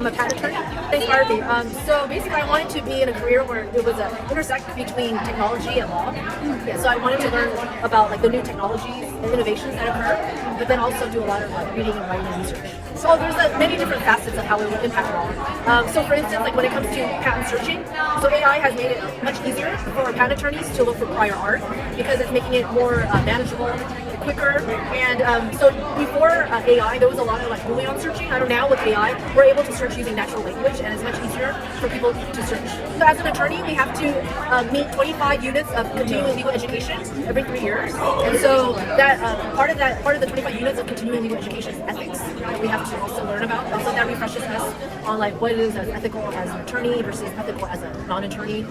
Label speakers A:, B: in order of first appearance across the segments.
A: I'm a patent attorney. They inspired me. So basically, I wanted to be in a career where it was an intersection between technology and law. Yeah, so I wanted to learn about like the new technologies and innovations that occur, but then also do a lot of reading and writing and research. So there's many different facets of how it would impact law. So for instance, like when it comes to patent searching, so AI has made it much easier for patent attorneys to look for prior art because it's making it more manageable, quicker. And so before AI, there was a lot of like Boolean searching. I don't know, now with AI, we're able to search using natural language, and it's much easier for people to search. So as an attorney, we have to meet 25 units of continuing legal education every 3 years. And so that part of the 25 units of continuing legal education is ethics that we have to also learn about. And so that refreshes us on like what is as ethical as an attorney versus ethical as a non-attorney.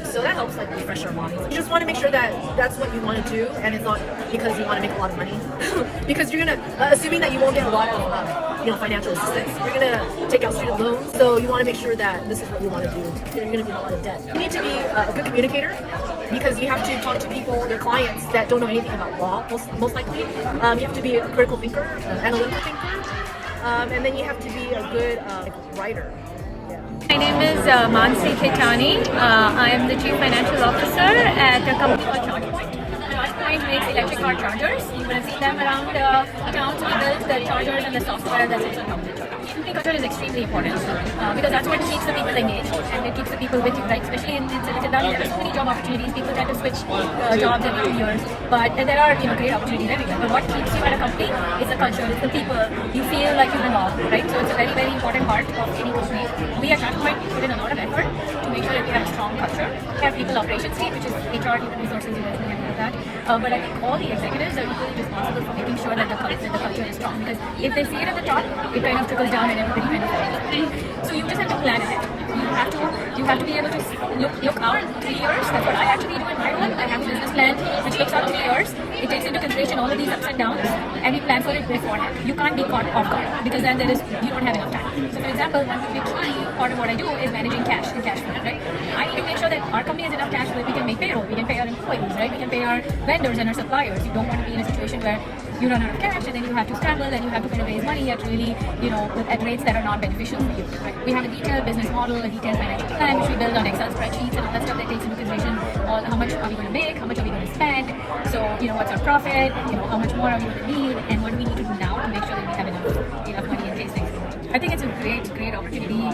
A: So that helps like refresh our minds. You just want to make sure that that's what you want to do, and it's not because you want to make a lot of money. Because you're gonna, assuming that you won't get a lot of financial assistance, you're gonna take out student loans. So you want to make sure that this is what you want to do. You're gonna be in a lot of debt. You need to be a good communicator because you have to talk to people, your clients that don't know anything about law. Most likely, you have to be a critical thinker, analytical thinker, and then you have to be a good writer.
B: My name is Mansi, Caity. I am the Chief Financial Officer at a company called ChargePoint. ChargePoint makes electric car chargers. You would have seen them around town, so we build the chargers and the software that sits on top of the charger. Company culture is extremely important because that's what keeps the people engaged and it keeps the people with you, right? Especially in Silicon Valley, there are so many job opportunities. People tend to switch jobs every 2 years, but there are great opportunities everywhere. But what keeps you at a company is the culture, it's the people. You feel like you belong, right? So it's a very, very important part of any company. We at ChargePoint put in a lot of effort to make sure that we have a strong culture. We have people operations team, which is HR, human resources, you guys can handle that. But I think all the executives are equally responsible for making sure that the culture is strong, because if they see it at the top, it kind of trickles down and everybody kind of follows. So you just have to plan ahead. You have to be able to look out 3 years. That's what I actually do in my role. I have a business plan which looks out 3 years. It takes into consideration all of these ups and downs, and we plan for it beforehand. You can't be caught off guard because then you don't have enough time. So for example, one big key part of what I do is managing cash and cash flow, right? I need to make sure that our company has enough cash so that we can make payroll, we can pay our employees, right? We can pay our vendors and our suppliers. You don't want to be in a situation where you run out of cash and then you have to scramble and you have to kind of raise money at really, at rates that are not beneficial for you, right? We have a detailed business model, a detailed financial plan, which we build on Excel spreadsheets and all that stuff that takes into consideration all how much are we going to make, how much are we going to spend, so what's our profit, how much more are we going to need, and what do we need to do now to make sure that we have enough money in case things go. I think it's a great opportunity.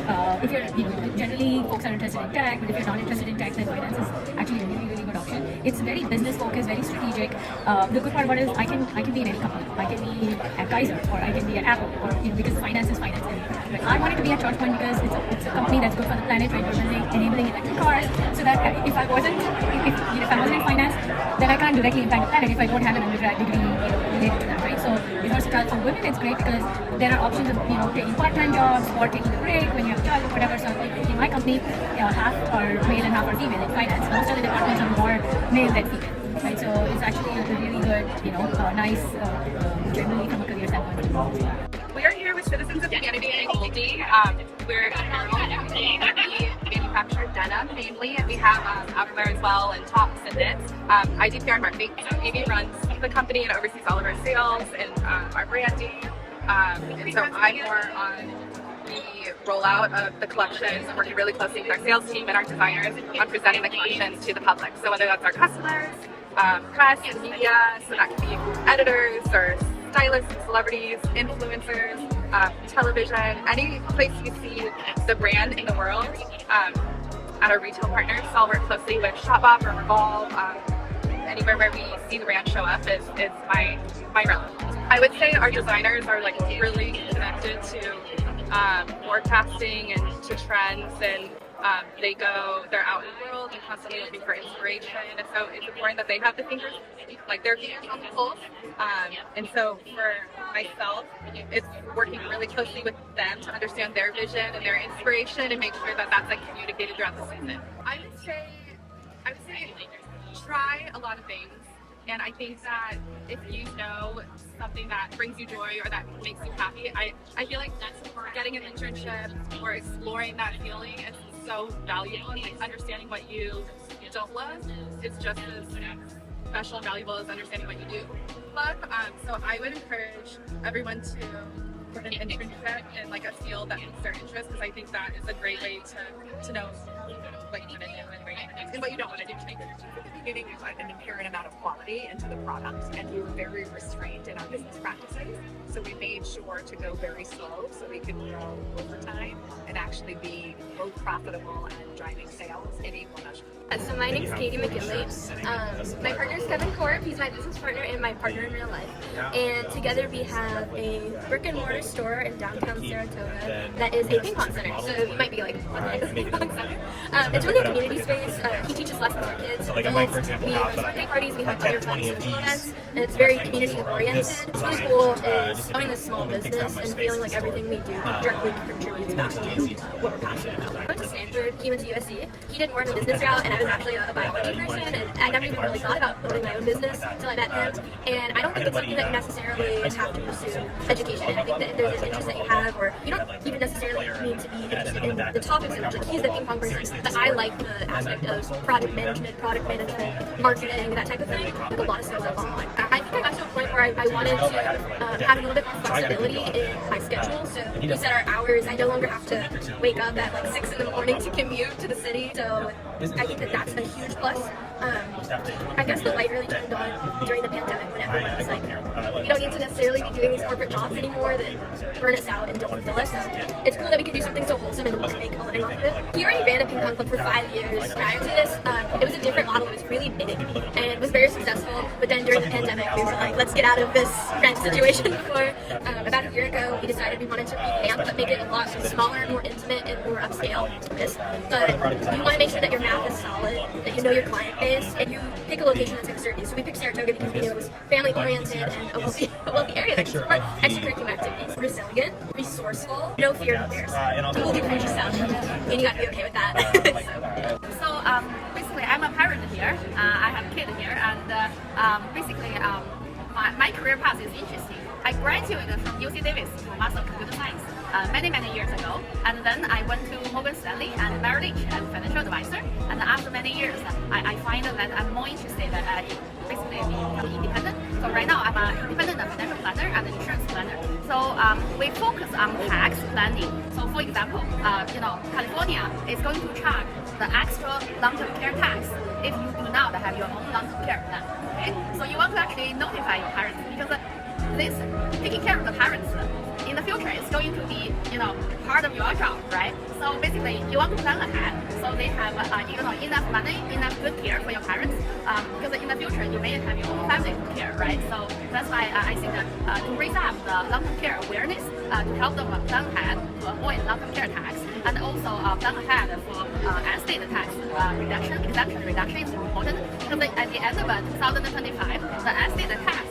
B: If you're, generally folks are interested in tech, but if you're not interested in tech, then finance is actually a really, really good option. It's very business focused, very strategic. The good part about it is I can be in any company. I can be at Kaiser, or I can be at Apple, or because finance is finance everywhere. Right? I wanted to be at ChargePoint because it's a company that's good for the planet, right? We're enabling electric cars, so that if I wasn't in finance, then I can't directly impact the planet if I don't have an undergrad degree related to that, right? So versatile for women, it's great because there are options of taking part-time jobs or taking a break when you have a child or whatever. So in my company, half are male and half are female in finance. Most of the departments are more male than female, right? So it's actually a really good, nice, generally from a career standpoint.
C: We are here with citizens of Canada and Agolde. We're a company. We manufacture denim mainly, and we have outerwear as well, and tops and knits. I do PR and marketing, so Amy runs the company and oversees all of our sales and our branding. And so I'm more on the rollout of the collections, working really closely with our sales team and our designers on presenting the collections to the public. So whether that's our customers, press and media, so that can be editors or stylists, celebrities, influencers, television, any place you see the brand in the world. At our retail partners, so I'll work closely with Shopbop or Revolve. Anywhere where we see the brand show up is my realm. I would say our designers are like really connected to forecasting and to trends, and they're out in the world and constantly looking for inspiration, and so it's important that they have their fingers on the pulse. And so for myself, it's working really closely with them to understand their vision and their inspiration and make sure that that's like communicated throughout the season. I would say try a lot of things. And I think that if you know something that brings you joy or that makes you happy, I feel like getting an internship or exploring that feeling is so valuable. And like understanding what you don't love is just as special and valuable as understanding what you do love. So I would encourage everyone to an internship in like a field that meets their interest, because I think that is a great way to know what you want to do and what you don't want to do.
D: Getting an inherent amount of quality into the product, and we were very restrained in our business practices. So we made sure to go very slow so we could grow over time and actually be both profitable and driving sales in equal measure.
E: So my name's Caity McKinley. My partner is Kevin Korb. He's my business partner and my partner in real life. And together we have a brick and mortar store in downtown Saratoga that is a ping pong center. So you might be like, what the heck is a ping pong center? It's really a community space. He teaches lessons for kids. We have birthday parties, we have other types of events, and it's very community oriented. What's really cool is owning a small business and feeling like everything we do directly contributes back to what we're passionate about. I went to Stanford, he went to USC. He did more in the business route, and I was actually a biology person, and I never even really thought about building my own business until I met him. And I don't think it's something that you necessarily have to pursue education in. I think that if there's an interest that you have, or you don't even necessarily need to be interested in the topics in which he's the ping pong person, but I like the aspect of product management, marketing, that type of thing. I think a lot of skills up online. I think I got to a point where I wanted to have a little bit more flexibility in my schedule. So we set our hours. I no longer have to wake up at like 6 in the morning to commute to the city. So I think that that's a huge plus. I guess the light really turned on during the pandemic when everyone was like, we don't need to necessarily be doing these corporate jobs anymore that burn us out and don't fulfill us. It's cool that we can do something so wholesome and make a living off of it. He already ran a ping pong club for 5 years. Prior to this, it was a different model. It was really big and it was very successful. But then during the pandemic, we were like, let's get out of this rent situation for about a year ago. We decided we wanted to revamp but make it a lot smaller, more intimate, and more upscale. But you want to make sure that your math is solid, that you know your client base, and you pick a location that's going to serve you. So we picked Saratoga because we knew it was family oriented and a wealthy area that can support extracurricular activities. Resilient, resourceful, no fear of embarrassment. Totally cringy stuff, and you got to be okay with that.
B: So basically, I'm a parent here. I have a kid here, and basically, my career path is interesting. I graduated from UC Davis for Master of Computer Science many years ago, and then I went to Morgan Stanley and Merrill Lynch as financial advisor. And after many years, I find that I'm more interested in basically becoming independent. So right now, I'm an independent financial planner and an insurance planner. So we focus on tax planning. So for example, California is going to charge the extra long-term care tax if you do not have your own long-term care plan. Okay? So you want to actually notify your parents, because this taking care of the parents in the future is going to be part of your job, right? So basically you want to plan ahead so they have enough money, enough good care for your parents, because in the future you may have your own family to care, right? So that's why I think that to raise up the long-term care awareness, to help them plan ahead to avoid long-term care tax, and also plan ahead for estate tax exemption reduction is important, because at the end of 2025 the estate tax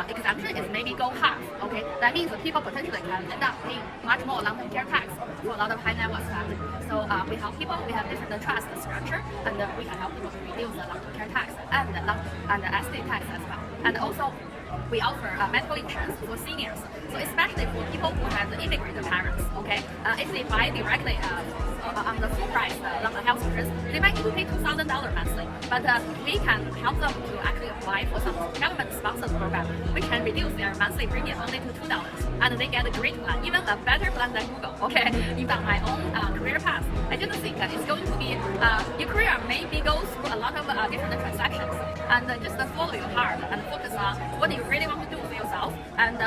B: exemption is maybe go half. Okay, that means that people potentially can end up paying much more long-term care tax for a lot of high net worth families. So we help people. We have different trust structure, and we can help people to reduce the long-term care tax and the estate tax as well. And also, we offer medical insurance for seniors. So especially for people who have immigrant parents. Okay, if they buy directly on the full price health insurance, they might need to pay $2,000 monthly. But we can help them to actually apply for some government-sponsored program. We can reduce their monthly premium only to $2, and they get a great plan, even a better plan than Google. Okay, even my own career path, I just think that it's going to be your career maybe goes through a lot of different transactions, and just follow your heart and focus on what you really want to do for yourself, and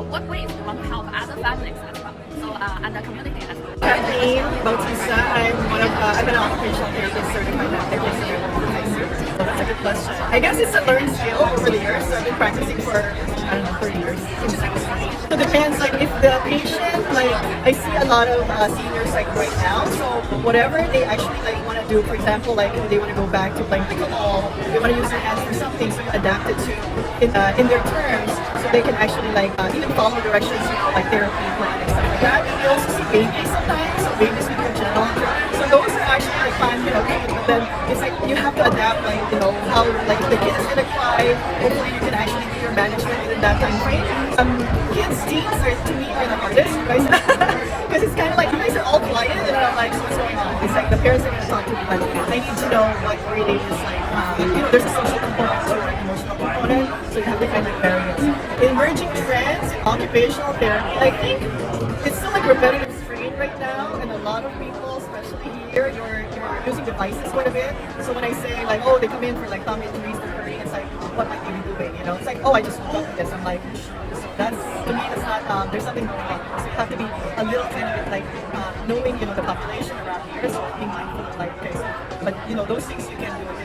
B: what ways you want to help other families as well. So and the community as well.
F: Kathleen Bautista. I'm an occupational therapist certified at Cybersecurity. That's a good question. I guess it's a learned skill over the years. So I've been practicing for 4 years. So it depends. Like if the patient, I see a lot of seniors right now. So whatever they actually want to do, for example, if they want to go back to playing pickleball, they want to use their hands for something, so you adapt it to in their terms, so they can actually even follow directions, like therapy plan and stuff like that. We also see babies sometimes, so babies with congenital. So those are actually fun, okay, but then it's you have to adapt, how the kid is gonna cry. Hopefully you can actually do your management within that time frame. Kids, teens to me are the hardest, right? Because it's kind of you guys are all quiet, and I'm like, so what's going on? It's the parents are gonna talk to me, I need to know what grade age is there's a social component, so emotional component, so you have to kind of vary it. the emerging trends in occupational therapy, I think it's still like repetitive strain right now, and a lot of people, especially here, you're using devices quite a bit. So when I say like, oh, they come in for like thumb injuries, they're hurting, it's like, what might they be doing? You know, it's like, oh, I just woke up with this. I'm like, that's, to me, that's not, there's something going on. So you have to be a little tiny bit like knowing, the population around here, so being mindful of like, okay, so, but those things you can do in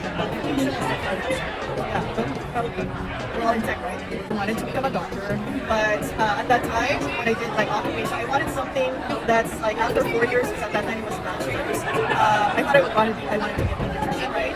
F: the application. Yeah, but probably we're all in tech, right? I wanted to become a doctor, but at that time when I did like occupation, I wanted something that's like after 4 years, because at that time it was bachelor's. I thought I wanted to get a nutrition, right?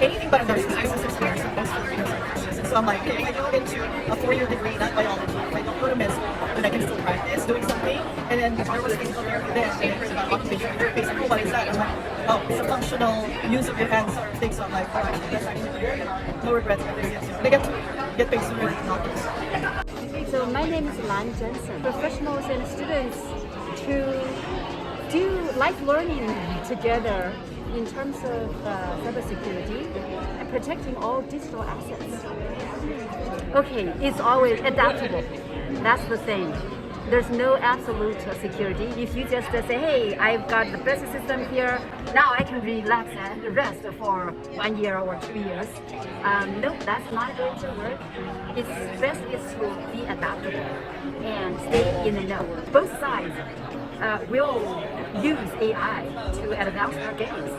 F: Anything but a nurse, because my sister's nurse, and most 4 years are nurses. And so I'm like, okay, if I go into a 4-year degree, not biology, if I don't go to med school, then I can still practice doing something. And then there was physical therapy then, and I heard about occupational therapy. So, oh, what is that? I'm like, oh, it's a functional use of your hands sort of thing. So I'm like, oh, actually, that's actually good. No regrets ever yet. And I get to get paid sooner than doctors.
G: So my name is Lan Jensen. Professionals and students to do life learning together in terms of cybersecurity and protecting all digital assets. Okay, it's always adaptable. That's the thing. There's no absolute security. If you just say, hey, I've got the best system here, now I can relax and rest for 1 year or 2 years. No, that's not going to work. It's best is to be adaptable and stay in the know. Both sides will use AI to advance their games.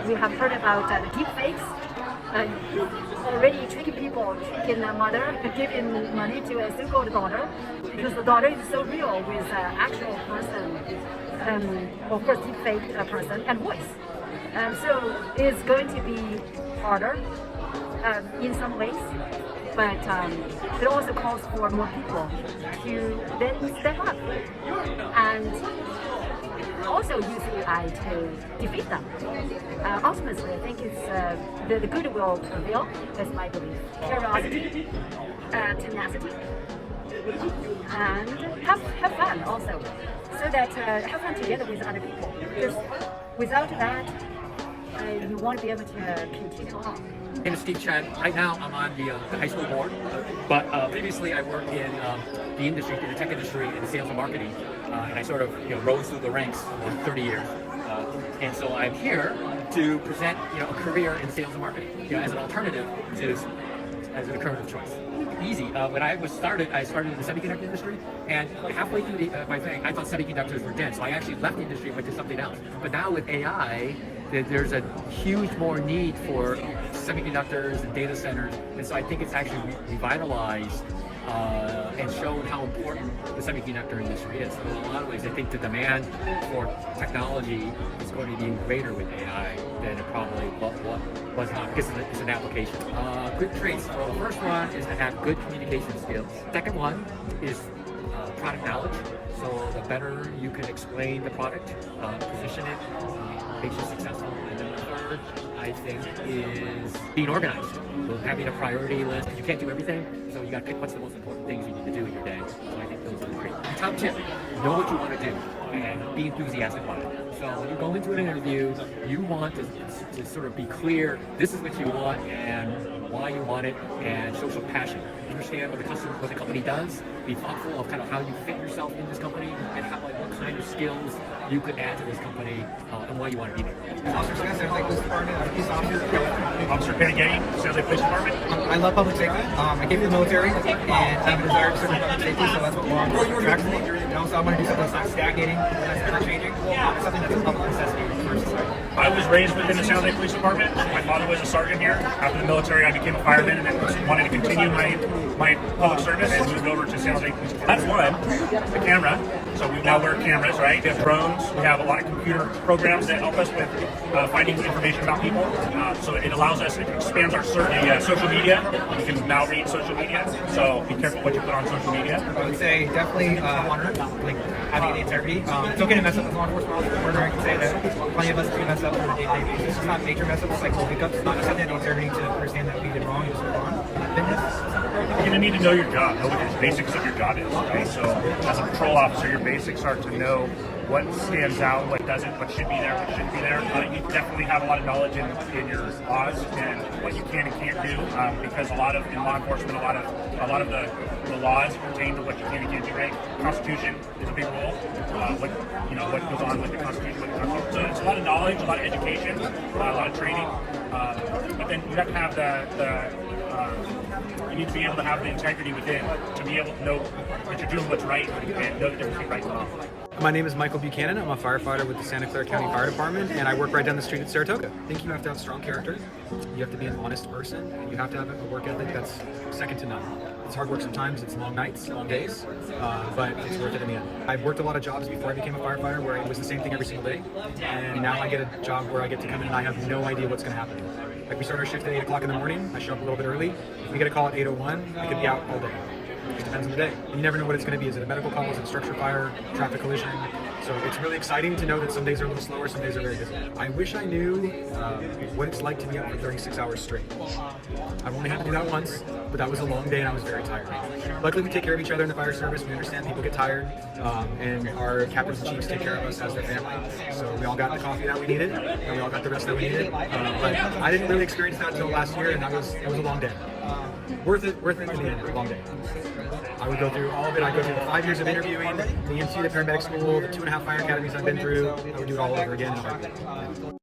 G: We have heard about the deep fakes. Already tricking people, tricking a mother, giving money to a so-called daughter, because the daughter is so real with an actual person, of course, deep fake person and voice. So it's going to be harder in some ways, but it also calls for more people to then step up and also use AI to defeat them. Ultimately, I think it's the good will prevail, that's my belief. Curiosity, tenacity, and have fun also. So that have fun together with other people. Because without that, you won't be able to continue on.
H: My name is Steve Chen. Right now, I'm on the high school board, but previously I worked in the industry, in the tech industry, in sales and marketing, and I sort of rose through the ranks for 30 years. And so I'm here to present a career in sales and marketing as an alternative to as an alternative choice. Easy. When I started in the semiconductor industry, and halfway through my thing, I thought semiconductors were dead, so I actually left the industry and went to something else. But now with AI, there's a huge more need for semiconductors and data centers, and so I think it's actually revitalized and shown how important the semiconductor industry is. So in a lot of ways, I think the demand for technology is going to be greater with AI than it probably was not, because it's an application. Good traits. So the first one is to have good communication skills. Second one is product knowledge. So the better you can explain the product, position it, makes you successful. And then the third, I think, is being organized. So having a priority list. You can't do everything, so you got to pick what's the most important things you need to do in your day. So I think those are great. Top tip: know what you want to do and be enthusiastic about it. So when you go into an interview, you want to sort of be clear. This is what you want and why you want it, and show some passion. Understand what the company does. Be thoughtful of kind of how you fit yourself in this company and what kind of skills you could add to this company and why you want to be there.
I: Officer Caity, San Jose Police Department.
J: I love public safety. I came from the military and I have a desire to serve in public safety, so that's what we're attracted to me. And also I want to do something that's not stagnating, that's ever changing, something that's a public necessity for society.
I: I was raised within the San Jose Police Department. My father was a sergeant here. After the military, I became a fireman and then wanted to continue my public service and moved over to San Jose Police Department. That's one, the camera. So we now wear cameras, right? We have drones. We have a lot of computer programs that help us with finding information about people. So it allows us, it expands our search, social media. You can now read social media. So be careful what you put on social media.
J: I would say definitely honor, like having the integrity. It's okay to mess up as law enforcement officer. I can say that plenty of us do mess up on a day-to-day basis. It's not major mess ups like little hiccups. Not just having the integrity to understand that we did wrong and just move on. Fitness.
I: you're going to need to know your job, know what the basics of your job is, right? So as a patrol officer, your basics are to know what stands out, what doesn't, what should be there, what shouldn't be there. You definitely have a lot of knowledge in your laws and what you can and can't do, because in law enforcement, a lot of the laws pertain to what you can and can't do. Right? Constitution is a big role. What goes on with the Constitution, with the Constitution. So it's a lot of knowledge, a lot of education, a lot of training. But then you have to have you need to be able to have the integrity within to be able to know that you're doing what's right and know the difference between right and wrong.
J: My name is Michael Buchanan. I'm a firefighter with the Santa Clara County Fire Department, and I work right down the street at Saratoga. I think you have to have strong character, you have to be an honest person, and you have to have a work ethic that's second to none. It's hard work sometimes, it's long nights, long days, but it's worth it in the end. I've worked a lot of jobs before I became a firefighter where it was the same thing every single day, and now I get a job where I get to come in and I have no idea what's going to happen. Like, we start our shift at 8 o'clock in the morning, I show up a little bit early. If we get a call at 8:01, I could be out all day. It just depends on the day. You never know what it's going to be. Is it a medical call? Is it a structure fire? Traffic collision? So it's really exciting to know that some days are a little slower, some days are very busy. I wish I knew what it's like to be up for 36 hours straight. I've only had to do that once, but that was a long day and I was very tired. Luckily, we take care of each other in the fire service. We understand people get tired, and our captains and chiefs take care of us as their family. So we all got the coffee that we needed, and we all got the rest that we needed. But I didn't really experience that until last year, and it was a long day. Worth it in the end, a long day. I would go through all of it. I'd go through the 5 years of interviewing, the EMT, the paramedic school, the 2.5 fire academies I've been through. I would do it all over again in a heartbeat.